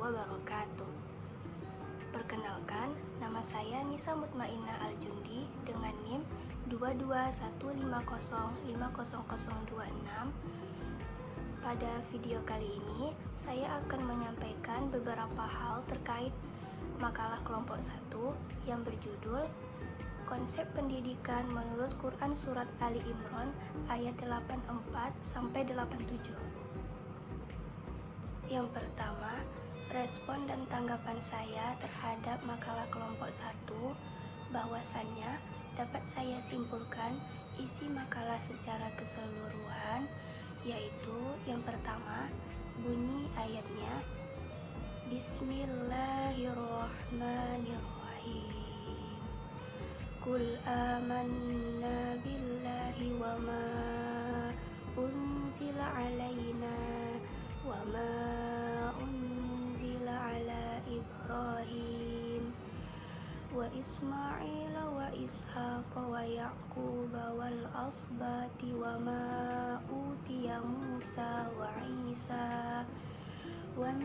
wabarakatuh. Perkenalkan, nama saya Nisa Mutmainnah Al-Jundi dengan NIM 22150500026. Pada video kali ini, saya akan menyampaikan beberapa hal terkait makalah kelompok 1 yang berjudul Konsep Pendidikan Menurut Quran Surat Ali Imran ayat 84-87. Yang pertama, respon dan tanggapan saya terhadap makalah kelompok 1 bahwasannya dapat saya simpulkan isi makalah secara keseluruhan, yaitu yang pertama, bunyi ayatnya Bismillahirrahmanirrahim. Qul amanna billahi wa ma unzila alaina wa ma unzila ala Ibrahim wa Ismail wa Ishaq wa Yaqub wal asbati wa ma utiya Musa wa Isa wan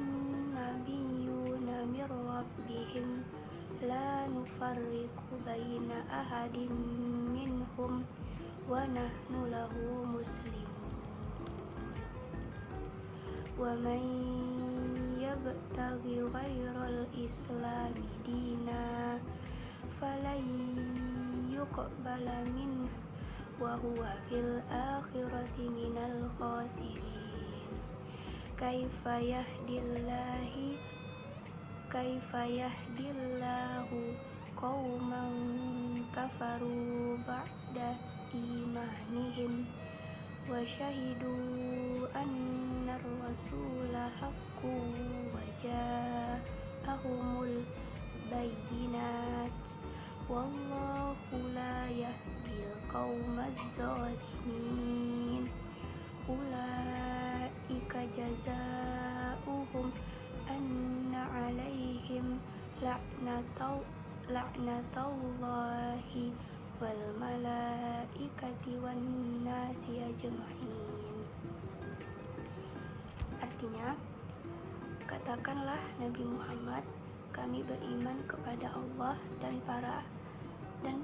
nabiyyuna mir rabbihim la nufarriqu baina ahadin minhum wa nahnu lahu muslimun. Wa man yabtaghi ghairal islami dina falan yuqbala minhu wa huwa fil akhirati minal khasirin. Kaifa yahdillahu qauman kafaru ba'da imanihim wa syahidu anna rasula haqqu wa ja'ahumul bayyinat wallahu la yahdil qaumaz zalimin. Ulaika jazaa'uhum anna 'alaihim la'natullahi wal malaikati wan nasi ajma'in. Artinya, katakanlah Nabi Muhammad, kami beriman kepada Allah dan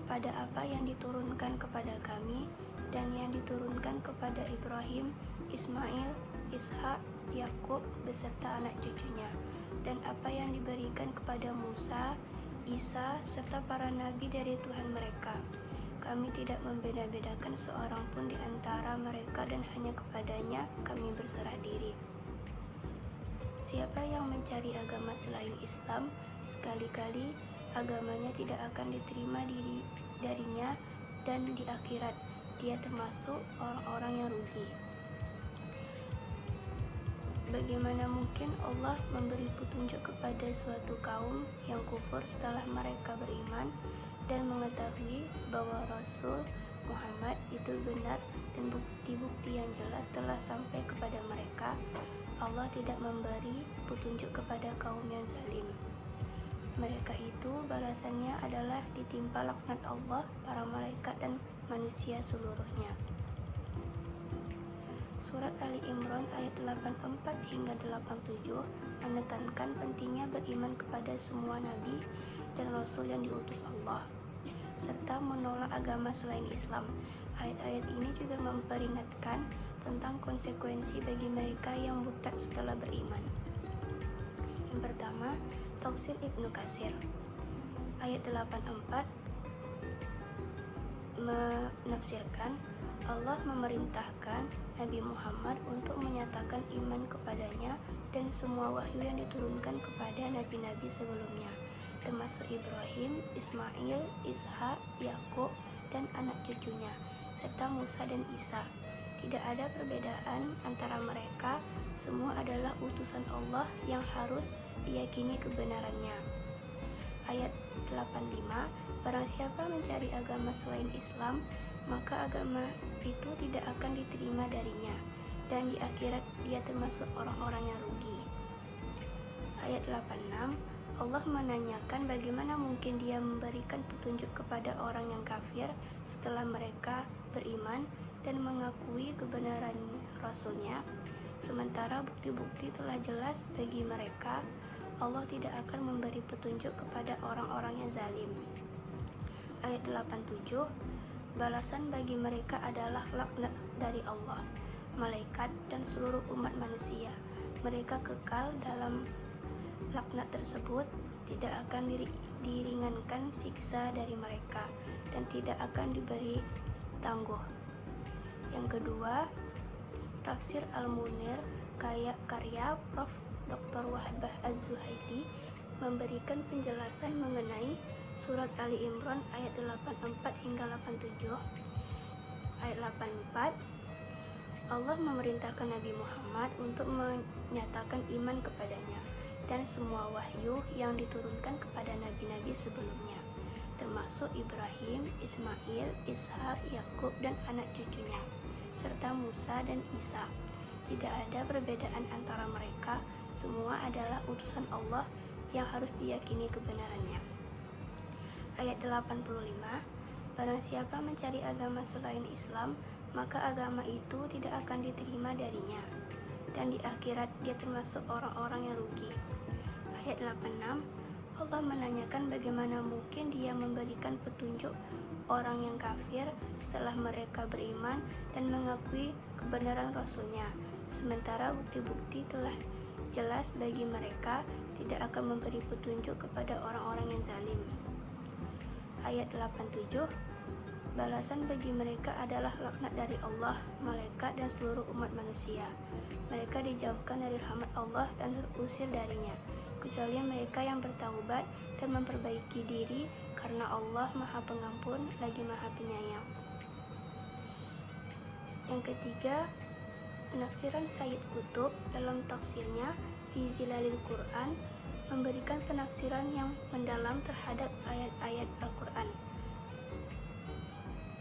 pada apa yang diturunkan kepada kami dan yang diturunkan kepada Ibrahim, Ismail, Ishak, Yakub beserta anak cucunya, dan apa yang diberikan kepada Musa, Isa, serta para nabi dari Tuhan mereka. Kami tidak membeda-bedakan seorang pun di antara mereka dan hanya kepadanya kami berserah diri. Siapa yang mencari agama selain Islam, sekali-kali agamanya tidak akan diterima darinya, dan di akhirat dia termasuk orang-orang yang rugi. Bagaimana mungkin Allah memberi petunjuk kepada suatu kaum yang kufur setelah mereka beriman dan mengetahui bahwa Rasul Muhammad itu benar dan bukti-bukti yang jelas telah sampai kepada mereka? Allah tidak memberi petunjuk kepada kaum yang zalim. Mereka itu balasannya adalah ditimpa laknat Allah, para malaikat dan manusia seluruhnya. Surat Ali Imran ayat 84 hingga 87 menekankan pentingnya beriman kepada semua nabi dan rasul yang diutus Allah, serta menolak agama selain Islam. Ayat-ayat ini juga memperingatkan tentang konsekuensi bagi mereka yang murtad setelah beriman. Yang pertama, Tafsir Ibnu Katsir ayat 84 menafsirkan, Allah memerintahkan Nabi Muhammad untuk menyatakan iman kepadanya dan semua wahyu yang diturunkan kepada nabi-nabi sebelumnya, termasuk Ibrahim, Ismail, Ishak, Yakub dan anak cucunya, serta Musa dan Isa. Tidak ada perbedaan antara mereka, semua adalah utusan Allah yang harus diyakini kebenarannya. Ayat 85, barang siapa mencari agama selain Islam, maka agama itu tidak akan diterima darinya, dan di akhirat dia termasuk orang-orang yang rugi. Ayat 86, Allah menanyakan bagaimana mungkin dia memberikan petunjuk kepada orang yang kafir setelah mereka beriman dan mengakui kebenaran Rasulnya. sementara bukti-bukti telah jelas bagi mereka. Allah tidak akan memberi petunjuk kepada orang-orang yang zalim. Ayat 87, balasan bagi mereka adalah laknat dari Allah, malaikat, dan seluruh umat manusia. Mereka kekal dalam laknat tersebut, tidak akan diringankan siksa dari mereka, dan tidak akan diberi tangguh. Yang kedua, tafsir Al-Munir karya Prof. Dr. Wahbah Az-Zuhaili memberikan penjelasan mengenai surat Ali Imran ayat 84 hingga 87. Ayat 84, Allah memerintahkan Nabi Muhammad untuk menyatakan iman kepadanya dan semua wahyu yang diturunkan kepada nabi-nabi sebelumnya, termasuk Ibrahim, Ismail, Ishak, Yakub, dan anak cucunya, serta Musa dan Isa. Tidak ada perbedaan antara mereka, semua adalah utusan Allah yang harus diyakini kebenarannya. Ayat 85, barang siapa mencari agama selain Islam, maka agama itu tidak akan diterima darinya, dan di akhirat dia termasuk orang-orang yang rugi. Ayat 86, Allah menanyakan bagaimana mungkin dia memberikan petunjuk orang yang kafir setelah mereka beriman dan mengakui kebenaran Rasulnya, sementara bukti-bukti telah jelas bagi mereka, tidak akan memberi petunjuk kepada orang-orang yang zalim. Ayat 87, balasan bagi mereka adalah laknat dari Allah, malaikat, dan seluruh umat manusia. Mereka dijauhkan dari rahmat Allah dan terusir darinya, kecuali mereka yang bertaubat dan memperbaiki diri, karena Allah Maha Pengampun lagi Maha Penyayang. Yang ketiga, penafsiran Sayyid Qutb dalam tafsirnya Fi Zilalil Quran memberikan penafsiran yang mendalam terhadap ayat-ayat Al-Quran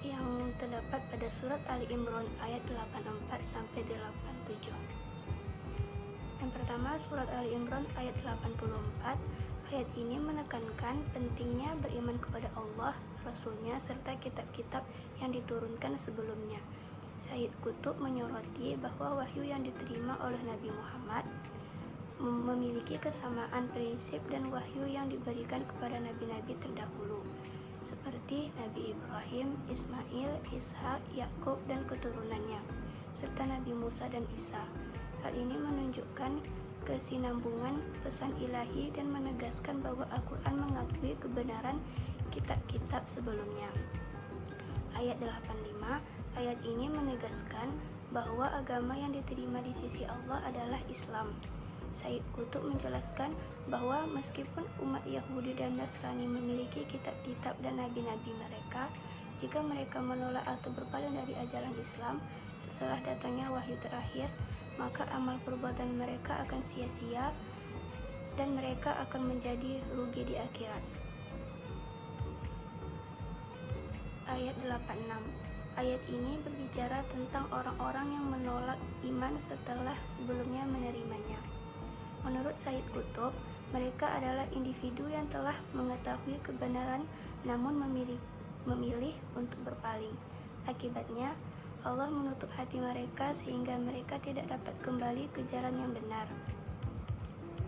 yang terdapat pada surat Ali Imran ayat 84 sampai 87. Yang pertama, surat Ali Imran ayat 84. Ayat ini menekankan pentingnya beriman kepada Allah, Rasulnya, serta kitab-kitab yang diturunkan sebelumnya. Sayyid Qutb menyoroti bahwa wahyu yang diterima oleh Nabi Muhammad memiliki kesamaan prinsip dan wahyu yang diberikan kepada nabi-nabi terdahulu, seperti Nabi Ibrahim, Ismail, Ishak, Yakub, dan keturunannya, serta Nabi Musa dan Isa. Hal ini menunjukkan kesinambungan pesan ilahi dan menegaskan bahwa Al-Quran mengakui kebenaran kitab-kitab sebelumnya. Ayat 85, ayat ini menegaskan bahwa agama yang diterima di sisi Allah adalah Islam. Sayyid Qutb menjelaskan bahwa meskipun umat Yahudi dan Nasrani memiliki kitab-kitab dan nabi-nabi mereka, jika mereka menolak atau berpaling dari ajaran Islam setelah datangnya wahyu terakhir, maka amal perbuatan mereka akan sia-sia dan mereka akan menjadi rugi di akhirat. Ayat 86. Ayat ini berbicara tentang orang-orang yang menolak iman setelah sebelumnya menerimanya. Menurut Sayyid Qutb, mereka adalah individu yang telah mengetahui kebenaran namun memilih untuk berpaling. Akibatnya, Allah menutup hati mereka sehingga mereka tidak dapat kembali ke jalan yang benar.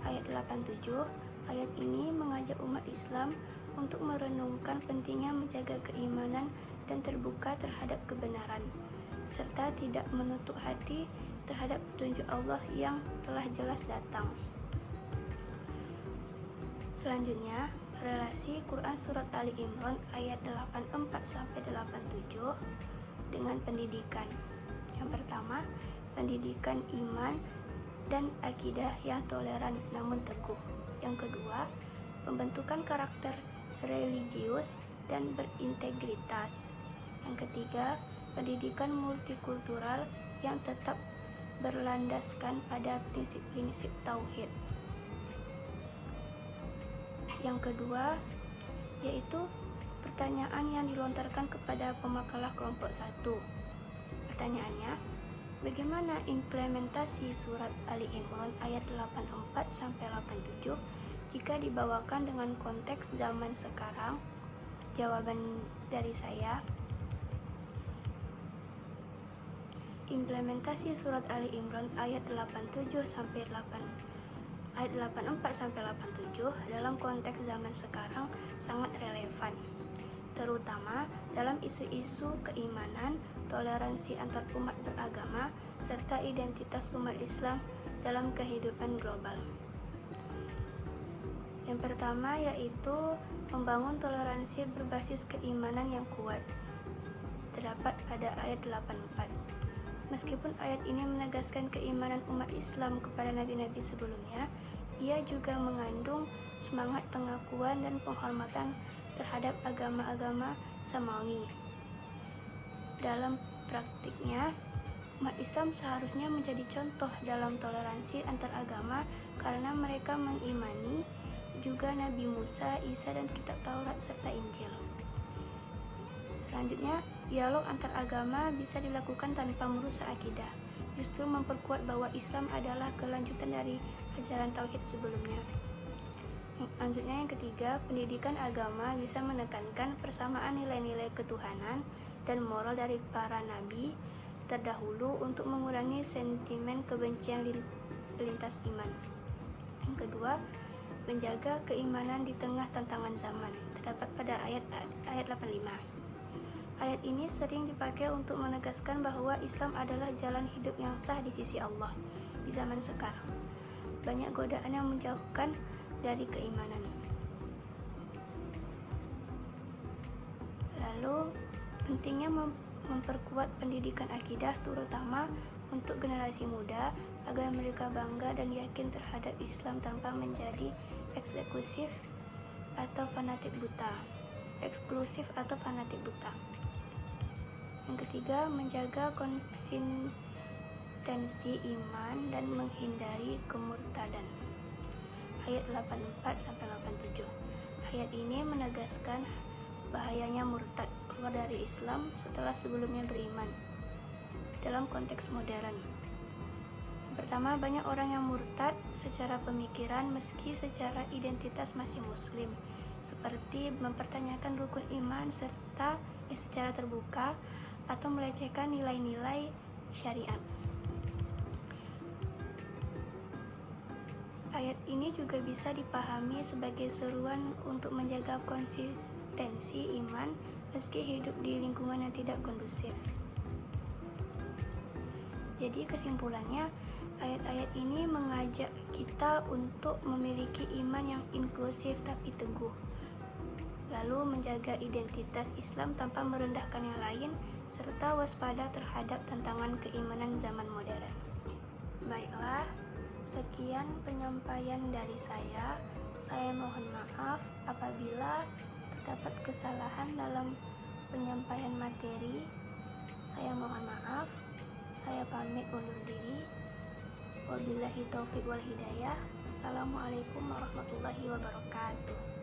Ayat 87, ayat ini mengajak umat Islam untuk merenungkan pentingnya menjaga keimanan dan terbuka terhadap kebenaran, serta tidak menutup hati terhadap petunjuk Allah yang telah jelas datang. Selanjutnya, relasi Quran Surat Ali Imran ayat 84-87 dengan pendidikan. Yang pertama, pendidikan iman dan akidah yang toleran namun teguh. Yang kedua, pembentukan karakter religius dan berintegritas. Yang ketiga, pendidikan multikultural yang tetap berlandaskan pada prinsip-prinsip tauhid. Yang kedua, yaitu pertanyaan yang dilontarkan kepada pemakalah kelompok 1. Pertanyaannya, bagaimana implementasi surat Ali Imran ayat 84-87 jika dibawakan dengan konteks zaman sekarang? Jawaban dari saya, implementasi surat Ali Imran ayat 84 sampai 87 dalam konteks zaman sekarang sangat relevan, terutama dalam isu-isu keimanan, toleransi antar umat beragama, serta identitas umat Islam dalam kehidupan global. Yang pertama yaitu membangun toleransi berbasis keimanan yang kuat, terdapat pada ayat 84. Meskipun ayat ini menegaskan keimanan umat Islam kepada nabi-nabi sebelumnya, ia juga mengandung semangat pengakuan dan penghormatan terhadap agama-agama samawi. Dalam praktiknya, umat Islam seharusnya menjadi contoh dalam toleransi antar agama karena mereka mengimani juga Nabi Musa, Isa, dan kitab Taurat serta Injil. Selanjutnya, dialog antar agama bisa dilakukan tanpa merusak akidah, justru memperkuat bahwa Islam adalah kelanjutan dari ajaran tauhid sebelumnya. Selanjutnya yang ketiga, pendidikan agama bisa menekankan persamaan nilai-nilai ketuhanan dan moral dari para nabi terdahulu untuk mengurangi sentimen kebencian lintas iman. Yang kedua, menjaga keimanan di tengah tantangan zaman, terdapat pada ayat 85. Ayat ini sering dipakai untuk menegaskan bahwa Islam adalah jalan hidup yang sah di sisi Allah di zaman sekarang. Banyak godaan yang menjauhkan dari keimanan. Lalu, pentingnya memperkuat pendidikan akidah terutama untuk generasi muda agar mereka bangga dan yakin terhadap Islam tanpa menjadi eksklusif atau fanatik buta. Yang ketiga, menjaga konsistensi iman dan menghindari kemurtadan. Ayat 84-87. Ayat ini menegaskan bahayanya murtad keluar dari Islam setelah sebelumnya beriman dalam konteks modern. Pertama, banyak orang yang murtad secara pemikiran meski secara identitas masih muslim, seperti mempertanyakan rukun iman serta secara terbuka atau melecehkan nilai-nilai syariat. Ayat ini juga bisa dipahami sebagai seruan untuk menjaga konsistensi iman meski hidup di lingkungan yang tidak kondusif. Jadi kesimpulannya, ayat-ayat ini mengajak kita untuk memiliki iman yang inklusif tapi teguh, lalu menjaga identitas Islam tanpa merendahkan yang lain, serta waspada terhadap tantangan keimanan zaman modern. Baiklah, sekian penyampaian dari saya. Saya mohon maaf apabila terdapat kesalahan dalam penyampaian materi. Saya mohon maaf. Saya pamit undur diri. Wabillahi taufiq wal hidayah. Assalamualaikum warahmatullahi wabarakatuh.